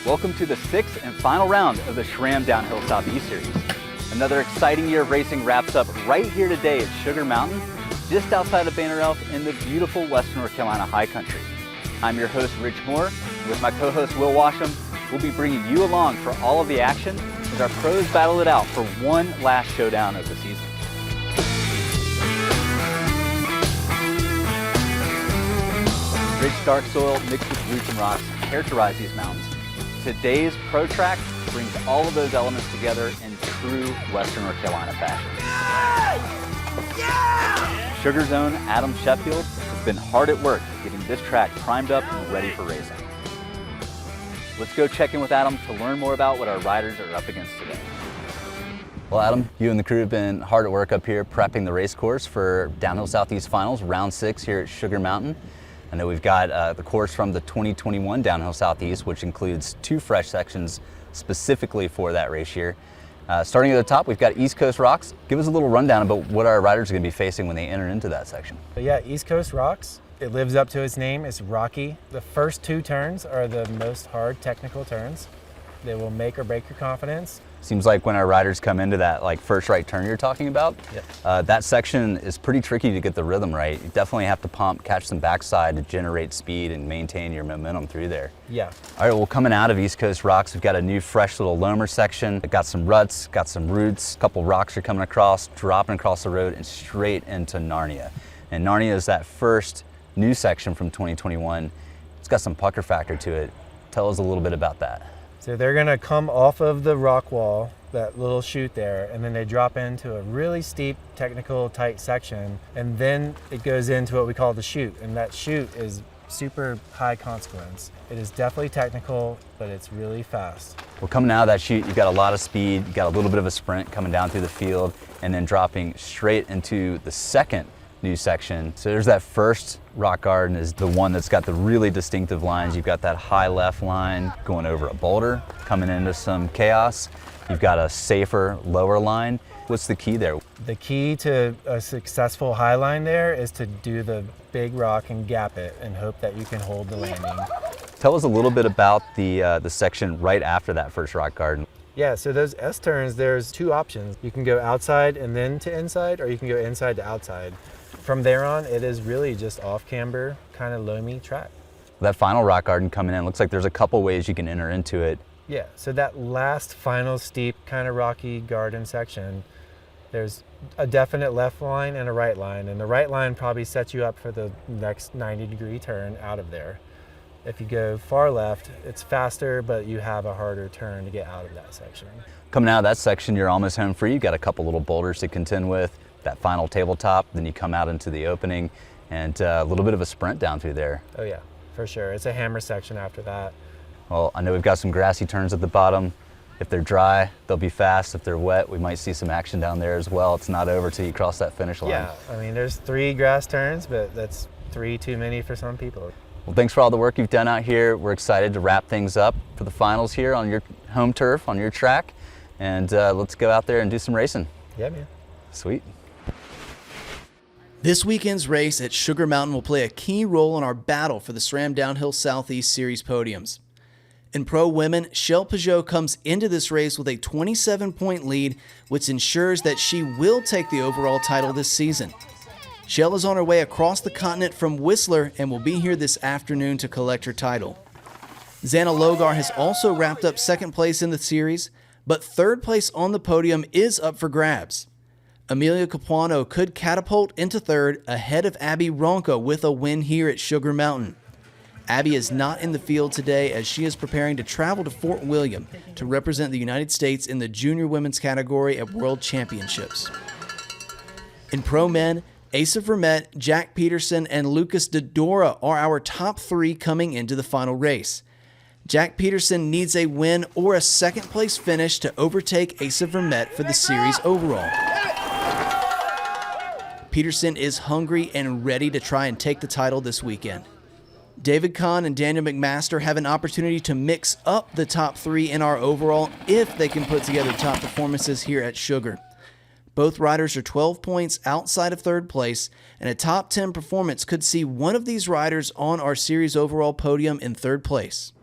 Welcome to the sixth and final round of the SRAM Downhill Southeast Series. Another exciting year of racing wraps up right here today at Sugar Mountain, just outside of Banner Elk in the beautiful Western North Carolina high country. I'm your host, Rich Moore. With my co-host, Will Washam, we'll be bringing you along for all of the action as our pros battle it out for one last showdown of the season. Rich dark soil mixed with roots and rocks characterize these mountains. Today's pro track brings all of those elements together in true Western North Carolina fashion. Yeah! Sugar's own Adam Sheffield has been hard at work getting this track primed up and ready for racing. Let's go check in with Adam to learn more about what our riders are up against today. Well, Adam, you and the crew have been hard at work up here prepping the race course for Downhill Southeast Finals, round 6 here at Sugar Mountain. I know we've got the course from the 2021 Downhill Southeast, which includes 2 fresh sections specifically for that race year. Starting at the top, we've got East Coast Rocks. Give us a little rundown about what our riders are going to be facing when they enter into that section. Yeah, East Coast Rocks, it lives up to its name. It's rocky. The first 2 turns are the most hard technical turns. They will make or break your confidence. Seems like when our riders come into that first right turn you're talking about, yep. That section is pretty tricky to get the rhythm right. You definitely have to pump, catch some backside to generate speed and maintain your momentum through there. Yeah. All right, well, coming out of East Coast Rocks, we've got a new fresh little loamer section. Got some ruts, got some roots, a couple rocks are coming across, dropping across the road and straight into Narnia. And Narnia is that first new section from 2021. It's got some pucker factor to it. Tell us a little bit about that. So they're gonna come off of the rock wall, that little chute there, and then they drop into a really steep, technical, tight section, and then it goes into what we call the chute, and that chute is super high consequence. It is definitely technical, but it's really fast. Well, coming out of that chute, you got a lot of speed, you got a little bit of a sprint coming down through the field, and then dropping straight into the second new section. So there's that first rock garden is the one that's got the really distinctive lines. You've got that high left line going over a boulder, coming into some chaos. You've got a safer lower line. What's the key there? The key to a successful high line there is to do the big rock and gap it and hope that you can hold the landing. Tell us a little bit about the section right after that first rock garden. Yeah, so those S-turns, there's 2 options. You can go outside and then to inside, or you can go inside to outside. From there on, it is really just off-camber, kind of loamy track. That final rock garden coming in, looks like there's a couple ways you can enter into it. Yeah, so that last final steep, kind of rocky garden section, there's a definite left line and a right line, and the right line probably sets you up for the next 90-degree turn out of there. If you go far left, it's faster, but you have a harder turn to get out of that section. Coming out of that section, you're almost home free. You've got a couple little boulders to contend with. That final tabletop, then you come out into the opening and a little bit of a sprint down through there. Oh yeah, for sure. It's a hammer section after that. Well, I know we've got some grassy turns at the bottom. If they're dry, they'll be fast. If they're wet, we might see some action down there as well. It's not over till you cross that finish line. Yeah, I mean, there's 3 grass turns, but that's 3 too many for some people. Well, thanks for all the work you've done out here. We're excited to wrap things up for the finals here on your home turf, on your track. And let's go out there and do some racing. Yeah, man. Sweet. This weekend's race at Sugar Mountain will play a key role in our battle for the SRAM Downhill Southeast Series podiums. In pro women, Shell Peugeot comes into this race with a 27-point lead, which ensures that she will take the overall title this season. Shell is on her way across the continent from Whistler and will be here this afternoon to collect her title. Xana Logar has also wrapped up 2nd place in the series, but 3rd place on the podium is up for grabs. Amelia Capuano could catapult into 3rd ahead of Abby Ronco with a win here at Sugar Mountain. Abby is not in the field today as she is preparing to travel to Fort William to represent the United States in the junior women's category at World Championships. In pro men, Asa Vermette, Jack Peterson, and Lucas Dodora are our top 3 coming into the final race. Jack Peterson needs a win or a 2nd place finish to overtake Asa Vermette for the series overall. Peterson is hungry and ready to try and take the title this weekend. David Kahn and Daniel McMaster have an opportunity to mix up the top 3 in our overall if they can put together top performances here at Sugar. Both riders are 12 points outside of 3rd place, and a top 10 performance could see one of these riders on our series overall podium in 3rd place.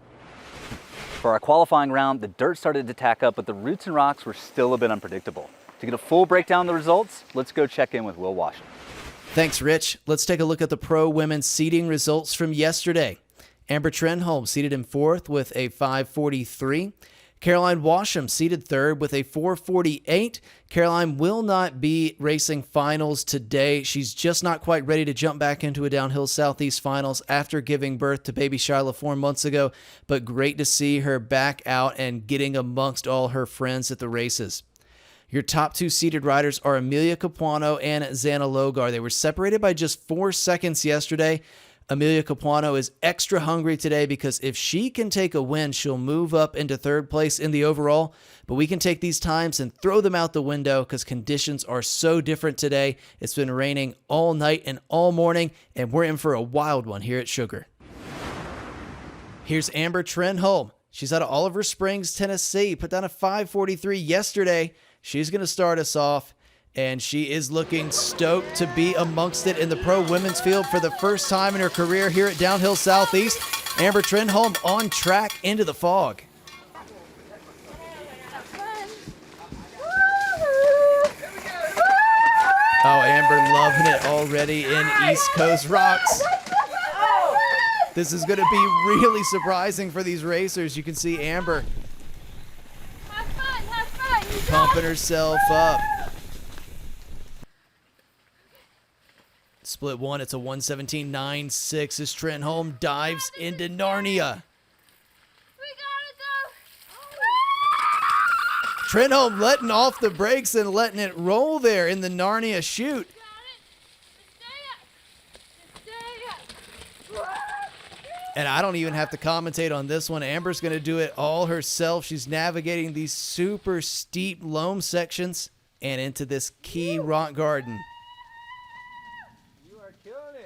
For our qualifying round, the dirt started to tack up, but the roots and rocks were still a bit unpredictable. To get a full breakdown of the results, let's go check in with Will Washington. Thanks, Rich. Let's take a look at the pro women's seeding results from yesterday. Amber Trenholm seeded in 4th with a 5:43. Caroline Washam seeded 3rd with a 4:48. Caroline will not be racing finals today. She's just not quite ready to jump back into a downhill Southeast finals after giving birth to baby Shyla 4 months ago, but great to see her back out and getting amongst all her friends at the races. Your top 2 seeded riders are Amelia Capuano and Xana Logar. They were separated by just 4 seconds yesterday. Amelia Capuano is extra hungry today because if she can take a win, she'll move up into 3rd place in the overall. But we can take these times and throw them out the window because conditions are so different today. It's been raining all night and all morning, and we're in for a wild one here at Sugar. Here's Amber Trenholm. She's out of Oliver Springs, Tennessee. Put down a 5:43 yesterday. She's going to start us off, and she is looking stoked to be amongst it in the pro women's field for the first time in her career here at Downhill Southeast. Amber Trenholm on track into the fog. Oh, Amber loving it already in East Coast rocks. This is going to be really surprising for these racers. You can see Amber pumping herself up. Split 1, it's a 1:17.96 as Trenholm dives into Narnia. We gotta go. Trenholm letting off the brakes and letting it roll there in the Narnia chute. And I don't even have to commentate on this one. Amber's going to do it all herself. She's navigating these super steep loam sections and into this key rock garden. You are killing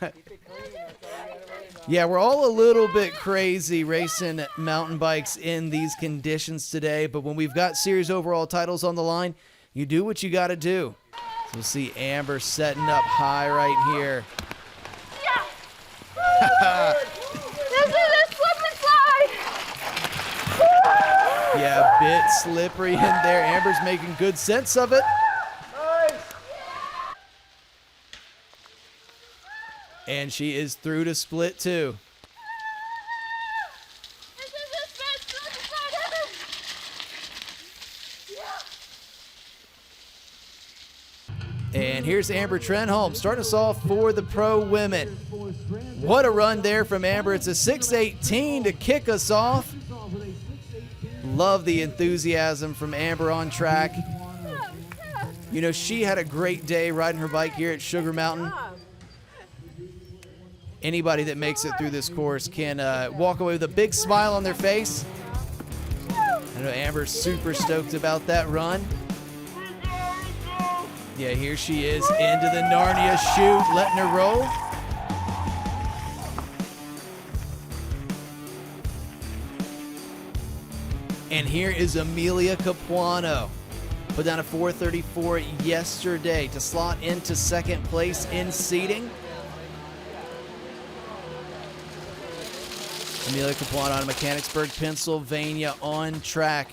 it. Yeah, we're all a little bit crazy racing mountain bikes in these conditions today, but when we've got series overall titles on the line, you do what you got to do. So we'll see Amber setting up high right here. This is a slip and slide. Yeah, a bit slippery in there. Amber's making good sense of it. And she is through to split 2. This is the best slip and slide ever. And here's Amber Trenholm starting us off for the pro women. What a run there from Amber. It's a 6:18 to kick us off. Love the enthusiasm from Amber on track. You know, she had a great day riding her bike here at Sugar Mountain. Anybody that makes it through this course can walk away with a big smile on their face. I know Amber's super stoked about that run. Yeah, here she is into the Narnia chute, letting her roll. And here is Amelia Capuano. Put down a 4:34 yesterday to slot into 2nd place in seeding. Amelia Capuano out of Mechanicsburg, Pennsylvania on track.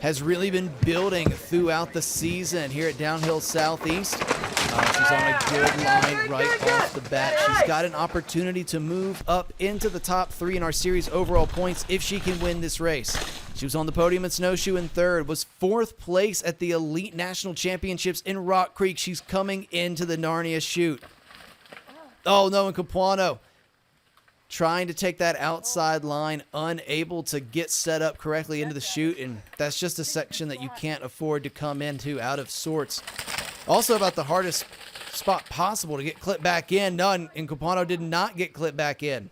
Has really been building throughout the season here at Downhill Southeast. She's on a good line right off the bat. She's got an opportunity to move up into the top 3 in our series overall points if she can win this race. She was on the podium at Snowshoe in 3rd, was 4th place at the Elite National Championships in Rock Creek. She's coming into the Narnia chute. Oh no, and Capuano trying to take that outside line, unable to get set up correctly into the chute, and that's just a section that you can't afford to come into out of sorts. Also about the hardest spot possible to get clipped back in. None, and Capuano did not get clipped back in.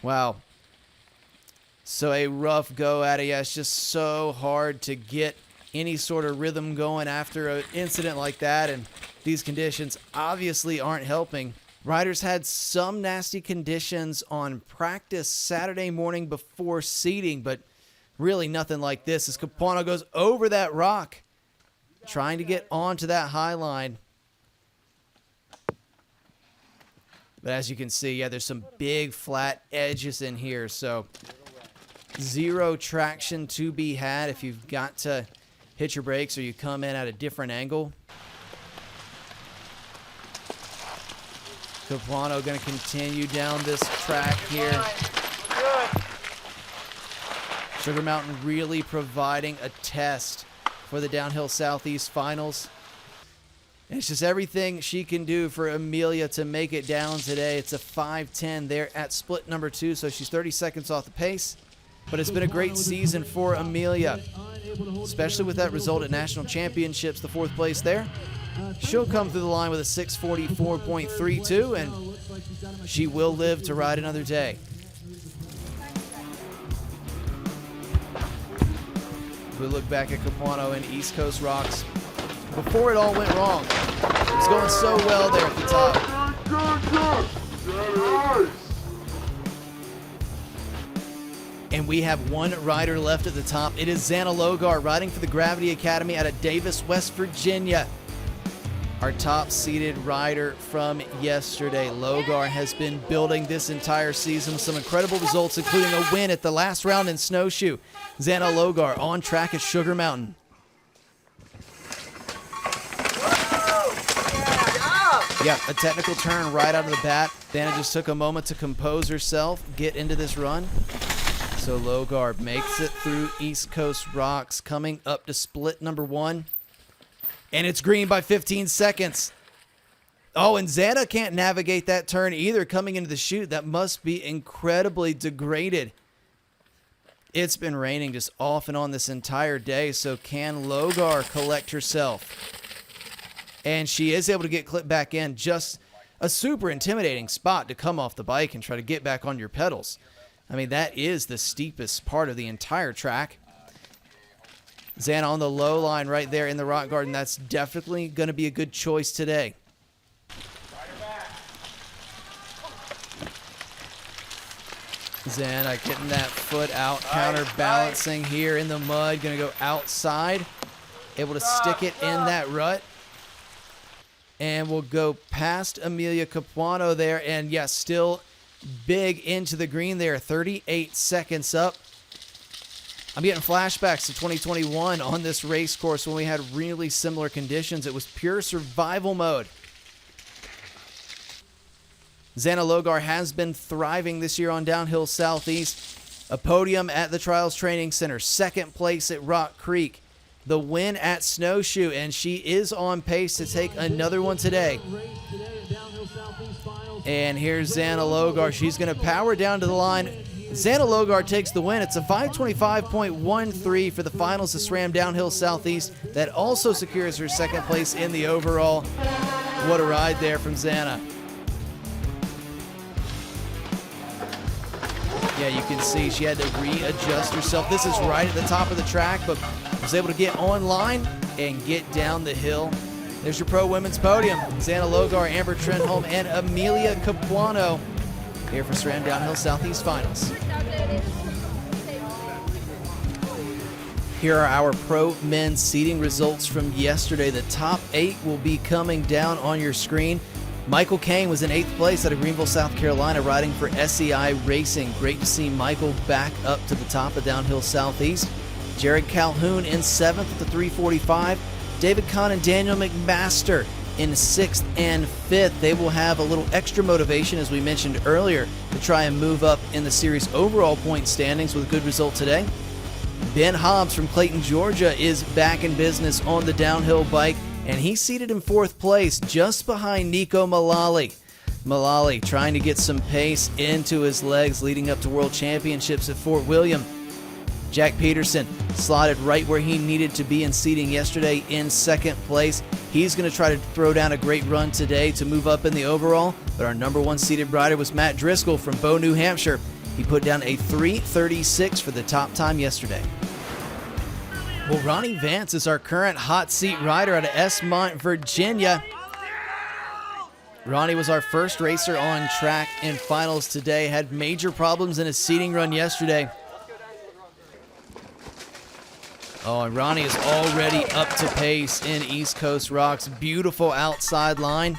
Wow. So a rough go at it. Yeah, it's just so hard to get any sort of rhythm going after an incident like that, and these conditions obviously aren't helping. Riders had some nasty conditions on practice Saturday morning before seeding, but really nothing like this as Capuano goes over that rock, trying to get onto that high line. But as you can see, yeah, there's some big flat edges in here, so zero traction to be had if you've got to hit your brakes or you come in at a different angle. Capuano going to continue down this track here. Sugar Mountain really providing a test for the Downhill Southeast Finals. And it's just everything she can do for Amelia to make it down today. It's a 5:10 there at split number 2, so she's 30 seconds off the pace. But it's been a great season for Amelia, especially with that result at National Championships, the 4th place there. She'll come through the line with a 6:44.32, and she will live to ride another day. If we look back at Capuano and East Coast Rocks, before it all went wrong, it was going so well there at the top. And we have one rider left at the top. It is Xana Logar riding for the Gravity Academy out of Davis, West Virginia. Our top-seeded rider from yesterday. Logar has been building this entire season. Some incredible results, including a win at the last round in Snowshoe. Xana Logar on track at Sugar Mountain. Yeah, a technical turn right out of the bat. Xana just took a moment to compose herself, get into this run. So Logar makes it through East Coast Rocks, coming up to split number 1. And it's green by 15 seconds. Oh, and Xana can't navigate that turn either coming into the chute. That must be incredibly degraded. It's been raining just off and on this entire day, so can Logar collect herself? And she is able to get clipped back in. Just a super intimidating spot to come off the bike and try to get back on your pedals. I mean, that is the steepest part of the entire track. Xana on the low line right there in the rock garden. That's definitely going to be a good choice today. Xana getting that foot out, counterbalancing here in the mud. Going to go outside. Able to stick it in that rut. And we'll go past Amelia Capuano there. And yes, still big into the green there. 38 seconds up. I'm getting flashbacks to 2021 on this race course when we had really similar conditions. It was pure survival mode. Xana Logar has been thriving this year on Downhill Southeast. A podium at the Trials Training Center. 2nd place at Rock Creek. The win at Snowshoe, and she is on pace to take another one today. And here's Xana Logar. She's going to power down to the line. Xana Logar takes the win. It's a 5:25.13 for the finals of SRAM Downhill Southeast. That also secures her 2nd place in the overall. What a ride there from Xana. Yeah, you can see she had to readjust herself. This is right at the top of the track, but was able to get online and get down the hill. There's your pro women's podium. Xana Logar, Amber Trenholm, and Amelia Capuano here for SRAM Downhill Southeast Finals. Here are our pro men's seeding results from yesterday. The top 8 will be coming down on your screen. Michael Kane was in 8th place out of Greenville, South Carolina, riding for SEI Racing. Great to see Michael back up to the top of Downhill Southeast. Jared Calhoun in 7th with the 345. David Kahn and Daniel McMaster in 6th and 5th. They will have a little extra motivation, as we mentioned earlier, to try and move up in the series overall point standings with a good result today. Ben Hobbs from Clayton, Georgia is back in business on the downhill bike, and he's seated in 4th place just behind Nico Mullally. Mullally trying to get some pace into his legs leading up to World Championships at Fort William. Jack Peterson slotted right where he needed to be in seating yesterday in 2nd place. He's going to try to throw down a great run today to move up in the overall, but our number 1 seeded rider was Matt Driscoll from Bow, New Hampshire. He put down a 3:36 for the top time yesterday. Well, Ronnie Vance is our current hot seat rider out of ESMONT, Virginia. Ronnie was our first racer on track in finals today, had major problems in his seating run yesterday. Oh, and Ronnie is already up to pace in East Coast Rocks. Beautiful outside line.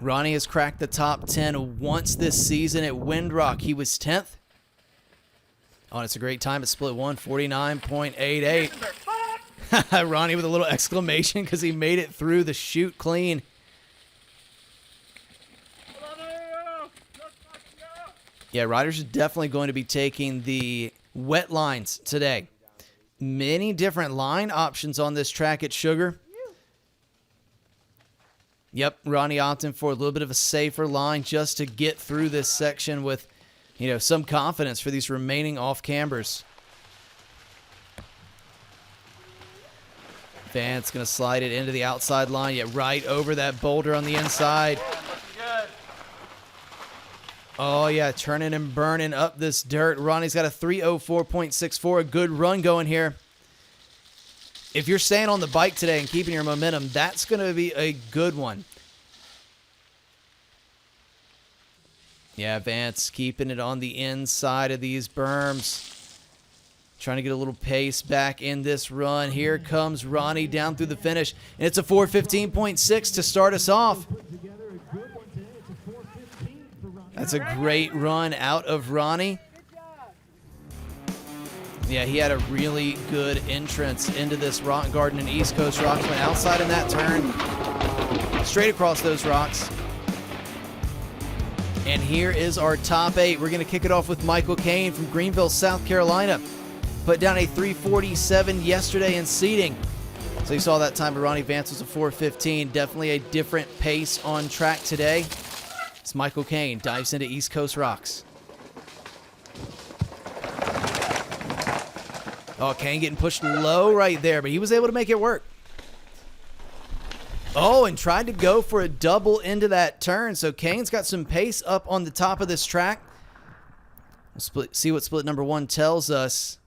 Ronnie has cracked the top 10 once this season at Windrock. He was 10th. Oh, and it's a great time at split 1, 49.88. Ronnie with a little exclamation because he made it through the chute clean. Yeah, riders are definitely going to be taking the wet lines today. Many different line options on this track at Sugar. Yep, Ronnie opting for a little bit of a safer line just to get through this section with, you know, some confidence for these remaining off-cambers. Vance going to slide it into the outside line, yet right over that boulder on the inside. Oh, yeah, turning and burning up this dirt. Ronnie's got a 3:04.64, a good run going here. If you're staying on the bike today and keeping your momentum, that's going to be a good one. Yeah, Vance keeping it on the inside of these berms. Trying to get a little pace back in this run. Here comes Ronnie down through the finish. And it's a 4:15.6 to start us off. That's a great run out of Ronnie. Yeah, he had a really good entrance into this rock garden and East Coast rocks. Went outside in that turn, straight across those rocks. And here is our top 8. We're going to kick it off with Michael Kane from Greenville, South Carolina. Put down a 3:47 yesterday in seeding. So you saw that time of Ronnie Vance was a 4:15. Definitely a different pace on track today. It's Michael Kane dives into East Coast rocks. Oh, Kane getting pushed low right there, but he was able to make it work. Oh, and tried to go for a double into that turn. So Kane's got some pace up on the top of this track. We'll see what split number 1 tells us.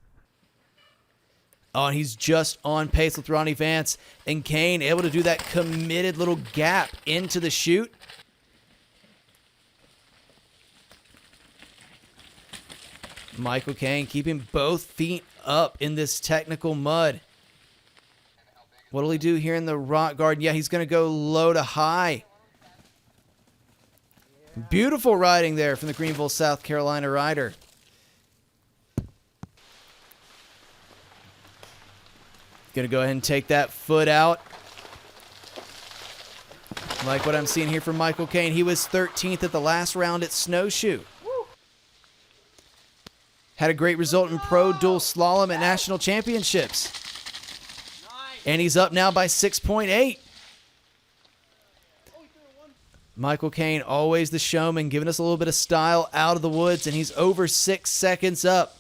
Oh, and he's just on pace with Ronnie Vance. And Kane able to do that committed little gap into the chute. Michael Kane keeping both feet up in this technical mud. What will he do here in the rock garden? Yeah, he's going to go low to high. Beautiful riding there from the Greenville, South Carolina rider. Going to go ahead and take that foot out. Like what I'm seeing here from Michael Kane. He was 13th at the last round at Snowshoe. Had a great result in Pro Dual Slalom at National Championships. And he's up now by 6.8. Michael Kane, always the showman, giving us a little bit of style out of the woods, and he's over 6 seconds up.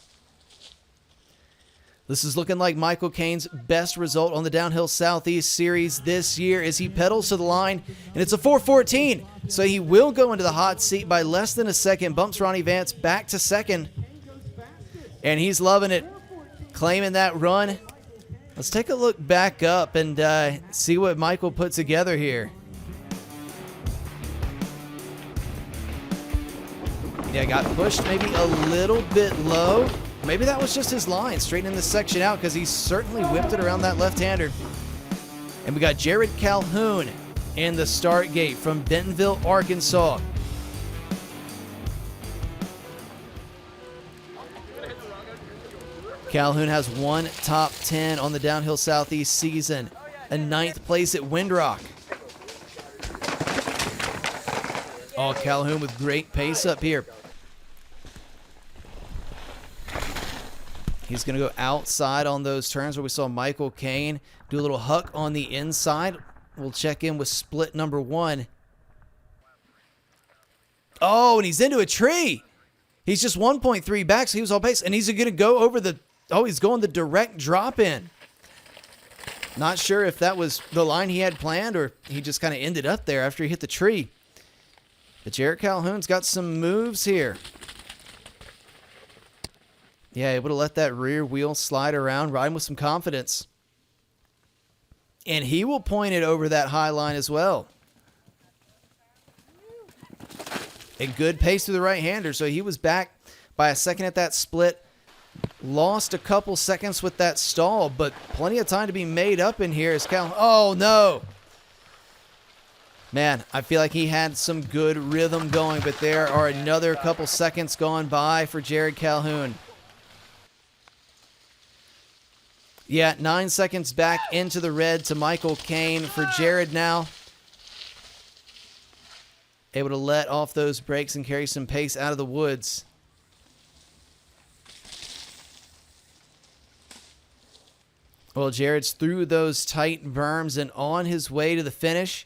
This is looking like Michael Kane's best result on the Downhill Southeast Series this year as he pedals to the line, and it's a 4:14. So he will go into the hot seat by less than a second, bumps Ronnie Vance back to second. And he's loving it, claiming that run. Let's take a look back up and see what Michael put together here. Yeah, got pushed maybe a little bit low. Maybe that was just his line, straightening this section out because he certainly whipped it around that left-hander. And we got Jared Calhoun in the start gate from Bentonville, Arkansas. Calhoun has one top 10 on the Downhill Southeast season, a 9th place at Windrock. Oh, Calhoun with great pace up here. He's going to go outside on those turns where we saw Michael Kane do a little huck on the inside. We'll check in with split number 1. Oh, and he's into a tree. He's just 1.3 back, so he was all pace. And he's going to go over the... Oh, he's going the direct drop in. Not sure if that was the line he had planned or he just kind of ended up there after he hit the tree. But Jared Calhoun's got some moves here. Yeah, able to let that rear wheel slide around, riding with some confidence. And he will point it over that high line as well. A good pace through the right-hander, so he was back by a second at that split. Lost a couple seconds with that stall, but plenty of time to be made up in here as Cal. Oh, no. Man, I feel like he had some good rhythm going, but there are another couple seconds gone by for Jared Calhoun. Yeah, 9 seconds back into the red to Michael Kane for Jared now. Able to let off those brakes and carry some pace out of the woods. Well, Jared's through those tight berms and on his way to the finish.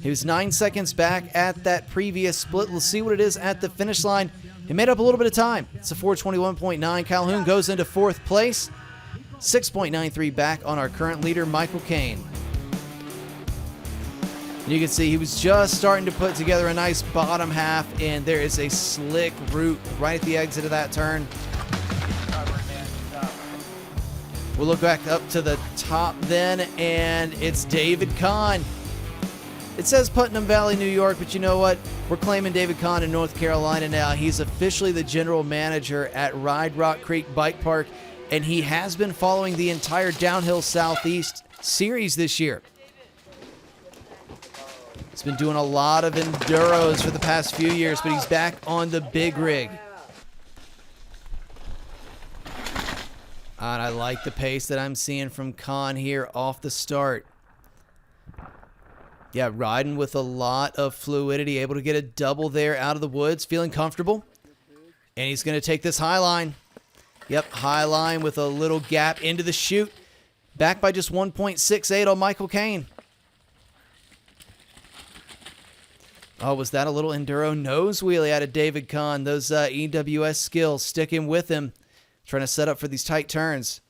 He was 9 seconds back at that previous split. We'll see what it is at the finish line. He made up a little bit of time. It's a 4:21.9. Calhoun goes into 4th place. 6.93 back on our current leader, Michael Kane. You can see he was just starting to put together a nice bottom half, and there is a slick route right at the exit of that turn. We'll look back up to the top then, and it's David Kahn. It says Putnam Valley, New York, but you know what? We're claiming David Kahn in North Carolina now. He's officially the general manager at Ride Rock Creek Bike Park, and he has been following the entire Downhill Southeast series this year. He's been doing a lot of enduros for the past few years, but he's back on the big rig. And I like the pace that I'm seeing from Kahn here off the start. Yeah, riding with a lot of fluidity, able to get a double there out of the woods, feeling comfortable. And he's going to take this high line. Yep, high line with a little gap into the chute. Back by just 1.68 on Michael Kane. Oh, was that a little enduro nose wheelie out of David Kahn? Those EWS skills sticking with him. Trying to set up for these tight turns.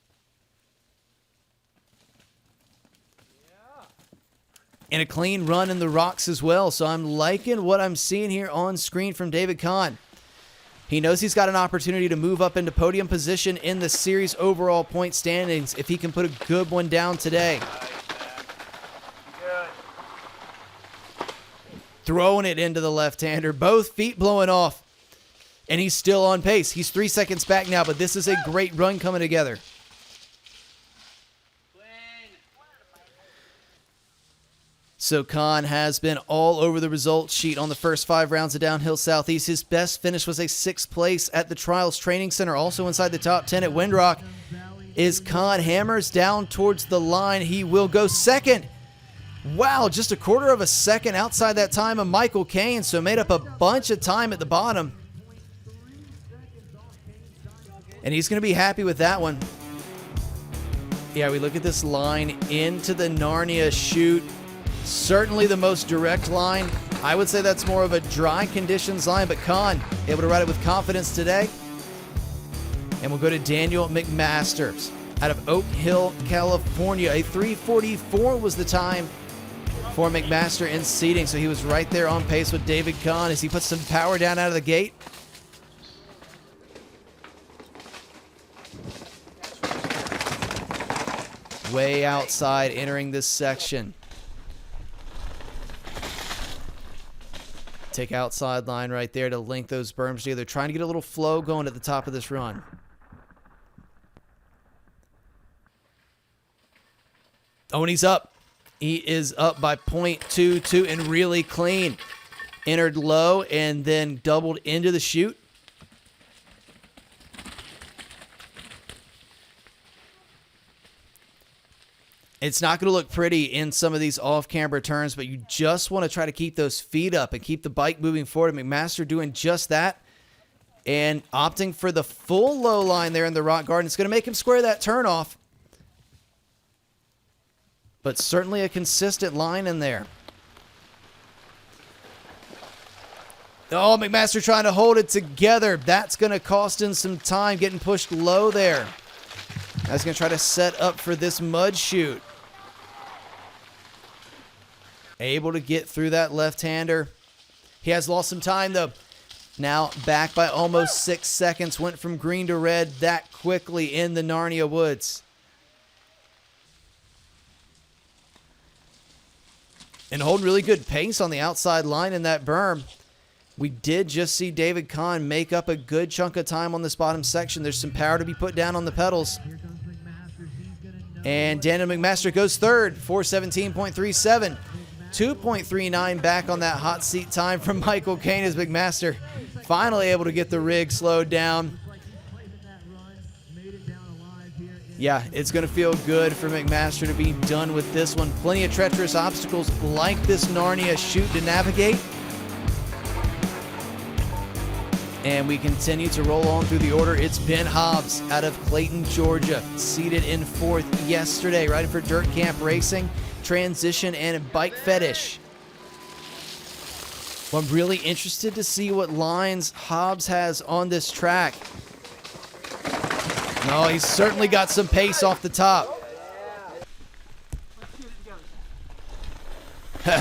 And a clean run in the rocks as well. So I'm liking what I'm seeing here on screen from David Kahn. He knows he's got an opportunity to move up into podium position in the series overall point standings if he can put a good one down today. Throwing it into the left-hander. Both feet blowing off. And he's still on pace. He's 3 seconds back now, but this is a great run coming together. So Kahn has been all over the results sheet on the first 5 rounds of Downhill Southeast. His best finish was a 6th place at the Trials Training Center, also inside the top 10 at Windrock. As Kahn hammers down towards the line, he will go second. Wow, just a 1/4 of a second outside that time of Michael Kane, so made up a bunch of time at the bottom. And he's going to be happy with that one. Yeah, we look at this line into the Narnia chute. Certainly the most direct line. I would say that's more of a dry conditions line, but Kahn able to ride it with confidence today. And we'll go to Daniel McMaster out of Oak Hill, California. A 3:44 was the time for McMaster in seating, so he was right there on pace with David Kahn as he puts some power down out of the gate. Way outside entering this section. Take outside line right there to link those berms together. Trying to get a little flow going at the top of this run. Oh, and he's up. He is up by 0.22 and really clean. Entered low and then doubled into the chute. It's not going to look pretty in some of these off-camber turns, but you just want to try to keep those feet up and keep the bike moving forward. McMaster doing just that and opting for the full low line there in the rock garden. It's going to make him square that turn off, but certainly a consistent line in there. Oh, McMaster trying to hold it together. That's going to cost him some time getting pushed low there. That's going to try to set up for this mud chute. Able to get through that left-hander. He has lost some time, though. Now back by almost 6 seconds. Went from green to red that quickly in the Narnia Woods. And holding really good pace on the outside line in that berm. We did just see David Kahn make up a good chunk of time on this bottom section. There's some power to be put down on the pedals. And Daniel McMaster goes third, 4:17.37. 2.39 back on that hot seat time from Michael Cain as McMaster finally able to get the rig slowed down. Yeah, it's going to feel good for McMaster to be done with this one. Plenty of treacherous obstacles like this Narnia chute to navigate. And we continue to roll on through the order. It's Ben Hobbs out of Clayton, Georgia, seated in 4th yesterday, riding for Dirt Camp Racing, Transition, and Bike Fetish. Well, I'm really interested to see what lines Hobbs has on this track. No, he's certainly got some pace off the top.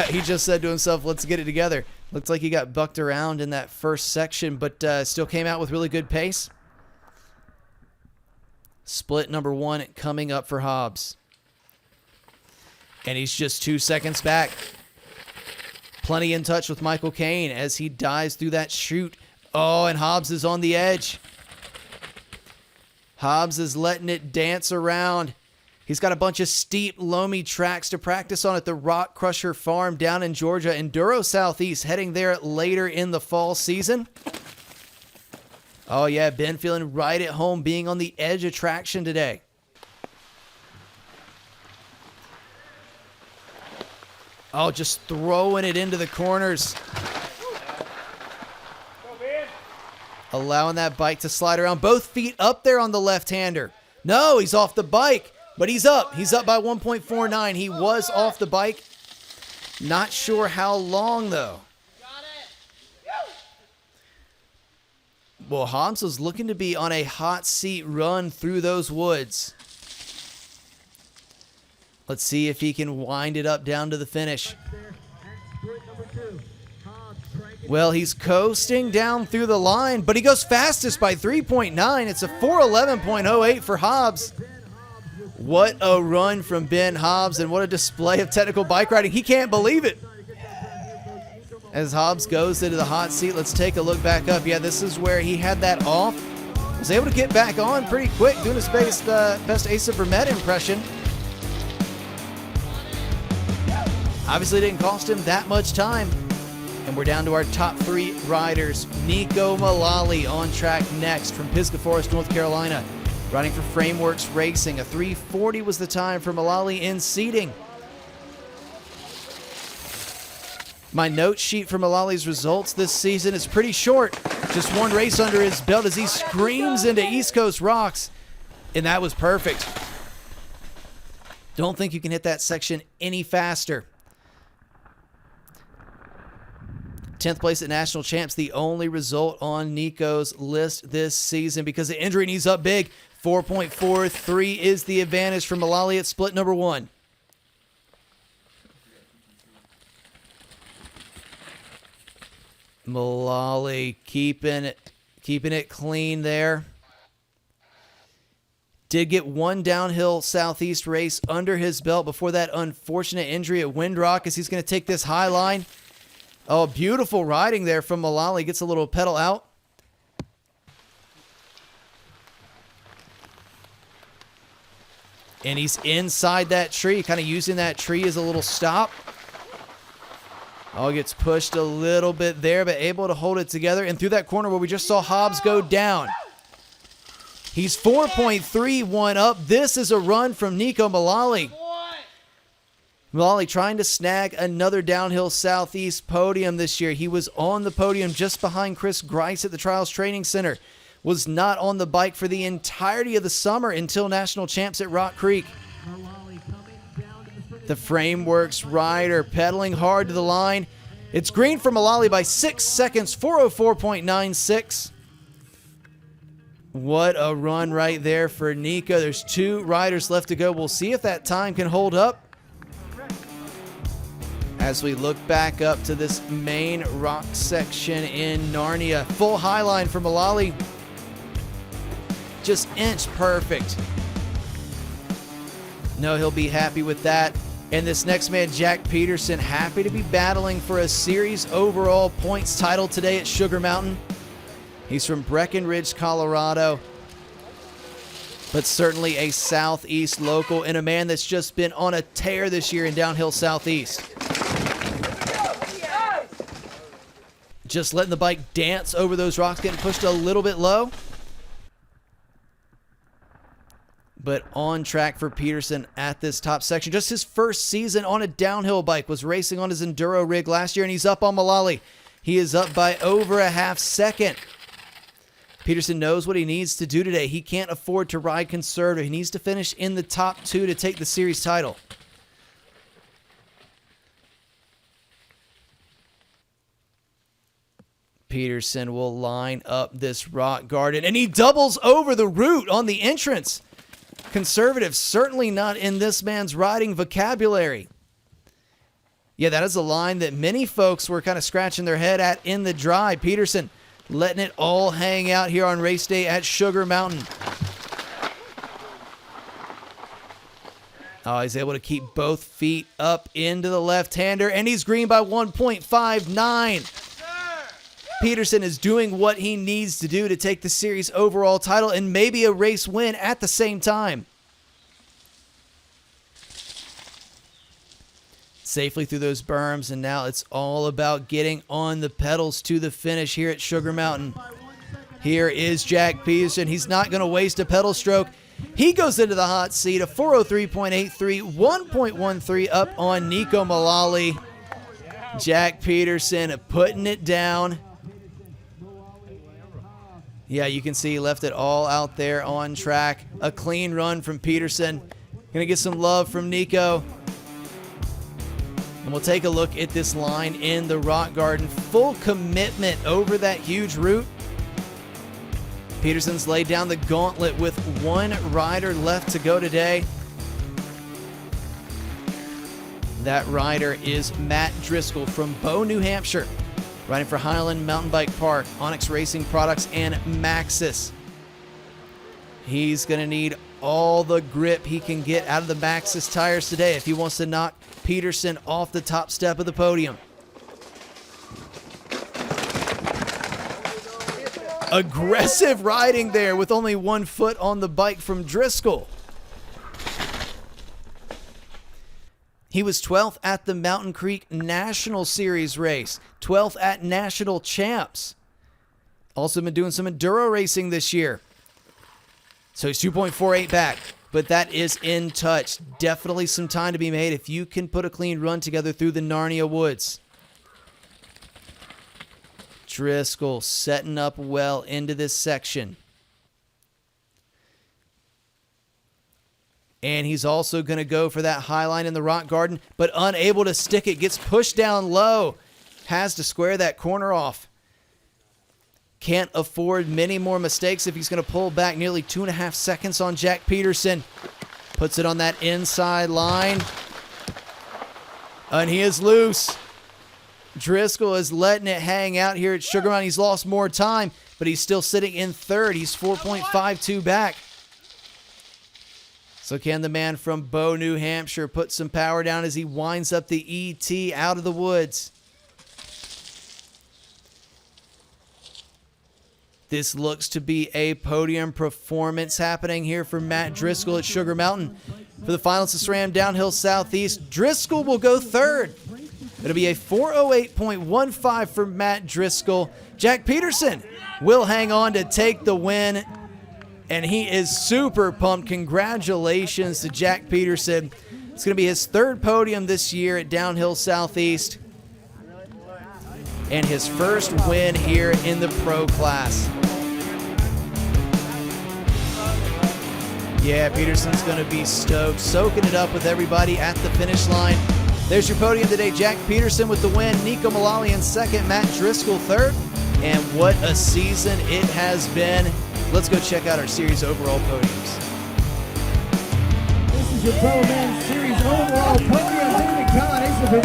He just said to himself, let's get it together. Looks like he got bucked around in that first section, but still came out with really good pace. Split number 1 coming up for Hobbs. And he's just 2 seconds back. Plenty in touch with Michael Cain as he dives through that chute. Oh, and Hobbs is on the edge. Hobbs is letting it dance around. He's got a bunch of steep, loamy tracks to practice on at the Rock Crusher Farm down in Georgia, Enduro Southeast, heading there later in the fall season. Oh yeah, Ben feeling right at home being on the edge of traction today. Oh, just throwing it into the corners. Allowing that bike to slide around. Both feet up there on the left-hander. No, he's off the bike. But he's up. He's up by 1.49. He was off the bike. Not sure how long, though. Well, Hobbs was looking to be on a hot seat run through those woods. Let's see if he can wind it up down to the finish. Well, he's coasting down through the line, but he goes fastest by 3.9. It's a 4:11.08 for Hobbs. What a run from Ben Hobbs, and what a display of technical bike riding. He can't believe it. As Hobbs goes into the hot seat, let's take a look back up. Yeah, this is where he had that off. Was able to get back on pretty quick, doing his best Asa Vermette impression. Obviously didn't cost him that much time. And we're down to our top 3 riders. Nico Mullally on track next from Pisgah Forest, North Carolina. Riding for Frameworks Racing. A 3:40 was the time for Mullally in seating. My note sheet for Mullally's results this season is pretty short. Just 1 race under his belt as he screams into East Coast rocks. And that was perfect. Don't think you can hit that section any faster. 10th place at National Champs, the only result on Nico's list this season because of injury, and he's up big. 4.43 is the advantage for Mullally at split number 1. Mullally keeping it clean there. Did get 1 downhill Southeast race under his belt before that unfortunate injury at Windrock as he's going to take this high line. Oh, beautiful riding there from Mullally. Gets a little pedal out. And he's inside that tree, kind of using that tree as a little stop. Oh, gets pushed a little bit there, but able to hold it together. And through that corner where we just saw Hobbs go down. He's 4.31 up. This is a run from Nico Mullally. Mullally trying to snag another downhill Southeast podium this year. He was on the podium just behind Chris Grice at the Trials Training Center. Was not on the bike for the entirety of the summer until National Champs at Rock Creek. The Frameworks rider pedaling hard to the line. It's green for Mullally by 6 seconds, 4:04.96. What a run right there for Nico. There's 2 riders left to go. We'll see if that time can hold up. As we look back up to this main rock section in Narnia. Full high line for Mullally. Just inch perfect. No, he'll be happy with that. And this next man, Jack Peterson, happy to be battling for a series overall points title today at Sugar Mountain. He's from Breckenridge, Colorado, but certainly a Southeast local and a man that's just been on a tear this year in downhill Southeast. Just letting the bike dance over those rocks, getting pushed a little bit low. But on track for Peterson at this top section. Just his first season on a downhill bike, was racing on his enduro rig last year, and he's up on Mullally. He is up by over a half second. Peterson knows what he needs to do today. He can't afford to ride conservative. He needs to finish in the top 2 to take the series title. Peterson will line up this rock garden, and he doubles over the root on the entrance. Conservative, certainly not in this man's riding vocabulary. Yeah, that is a line that many folks were kind of scratching their head at in the dry. Peterson letting it all hang out here on race day at Sugar Mountain. Oh, he's able to keep both feet up into the left-hander, and he's green by 1.59. Peterson is doing what he needs to do to take the series overall title and maybe a race win at the same time. Safely through those berms, and now it's all about getting on the pedals to the finish here at Sugar Mountain. Here is Jack Peterson. He's not going to waste a pedal stroke. He goes into the hot seat, a 403.83, 1.13 up on Nico Mullally. Jack Peterson putting it down. Yeah, you can see he left it all out there on track. A clean run from Peterson. Gonna get some love from Nico. And we'll take a look at this line in the rock garden. Full commitment over that huge route. Peterson's laid down the gauntlet with one rider left to go today. That rider is Matt Driscoll from Bow, New Hampshire, riding for Highland Mountain Bike Park, Onyx Racing Products, and Maxxis. He's going to need all the grip he can get out of the Maxxis tires today if he wants to knock Peterson off the top step of the podium. Aggressive riding there with only 1 foot on the bike from Driscoll. He was 12th at the Mountain Creek National Series race, 12th at National Champs. Also been doing some enduro racing this year. So he's 2.48 back, but that is in touch. Definitely some time to be made if you can put a clean run together through the Narnia Woods. Driscoll setting up well into this section. And he's also going to go for that high line in the rock garden, but unable to stick it. Gets pushed down low. Has to square that corner off. Can't afford many more mistakes if he's going to pull back nearly 2.5 seconds on Jack Peterson. Puts it on that inside line. And he is loose. Driscoll is letting it hang out here at Sugar Mountain. He's lost more time, but he's still sitting in third. He's 4.52 back. So can the man from Bow, New Hampshire put some power down as he winds up the ET out of the woods? This looks to be a podium performance happening here for Matt Driscoll at Sugar Mountain. For the finals of SRAM Downhill Southeast, Driscoll will go third. It'll be a 408.15 for Matt Driscoll. Jack Peterson will hang on to take the win, and he is super pumped. Congratulations to Jack Peterson. It's going to be his third podium this year at Downhill Southeast, and his first win here in the pro class. Yeah, Peterson's going to be stoked, soaking it up with everybody at the finish line. There's your podium today. Jack Peterson with the win, Nico Mullally in second, Matt Driscoll third. And what a season it has been. Let's go check out our series overall podiums. This is your Pro Men Series overall podium. David Collins for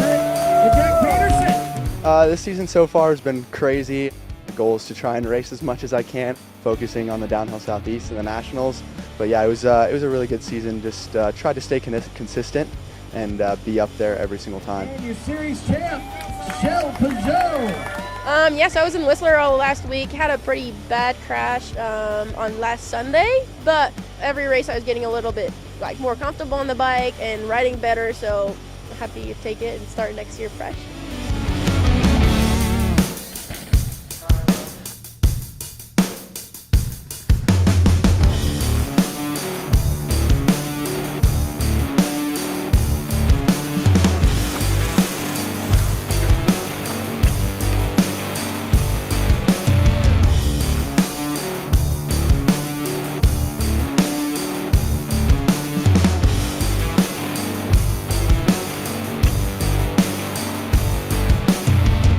Jack Peterson. This season so far has been crazy. The goal is to try and race as much as I can, focusing on the Downhill Southeast and the Nationals. But yeah, it was a really good season. Just tried to stay consistent and be up there every single time. And your series champ, Shell Peugeot. Yes, I was in Whistler all last week. Had a pretty bad crash on last Sunday, but every race I was getting a little bit more comfortable on the bike and riding better, so happy to take it and start next year fresh.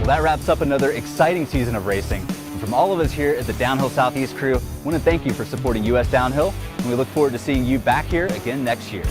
Well, that wraps up another exciting season of racing. And from all of us here at the Downhill Southeast crew, I want to thank you for supporting US Downhill, and we look forward to seeing you back here again next year.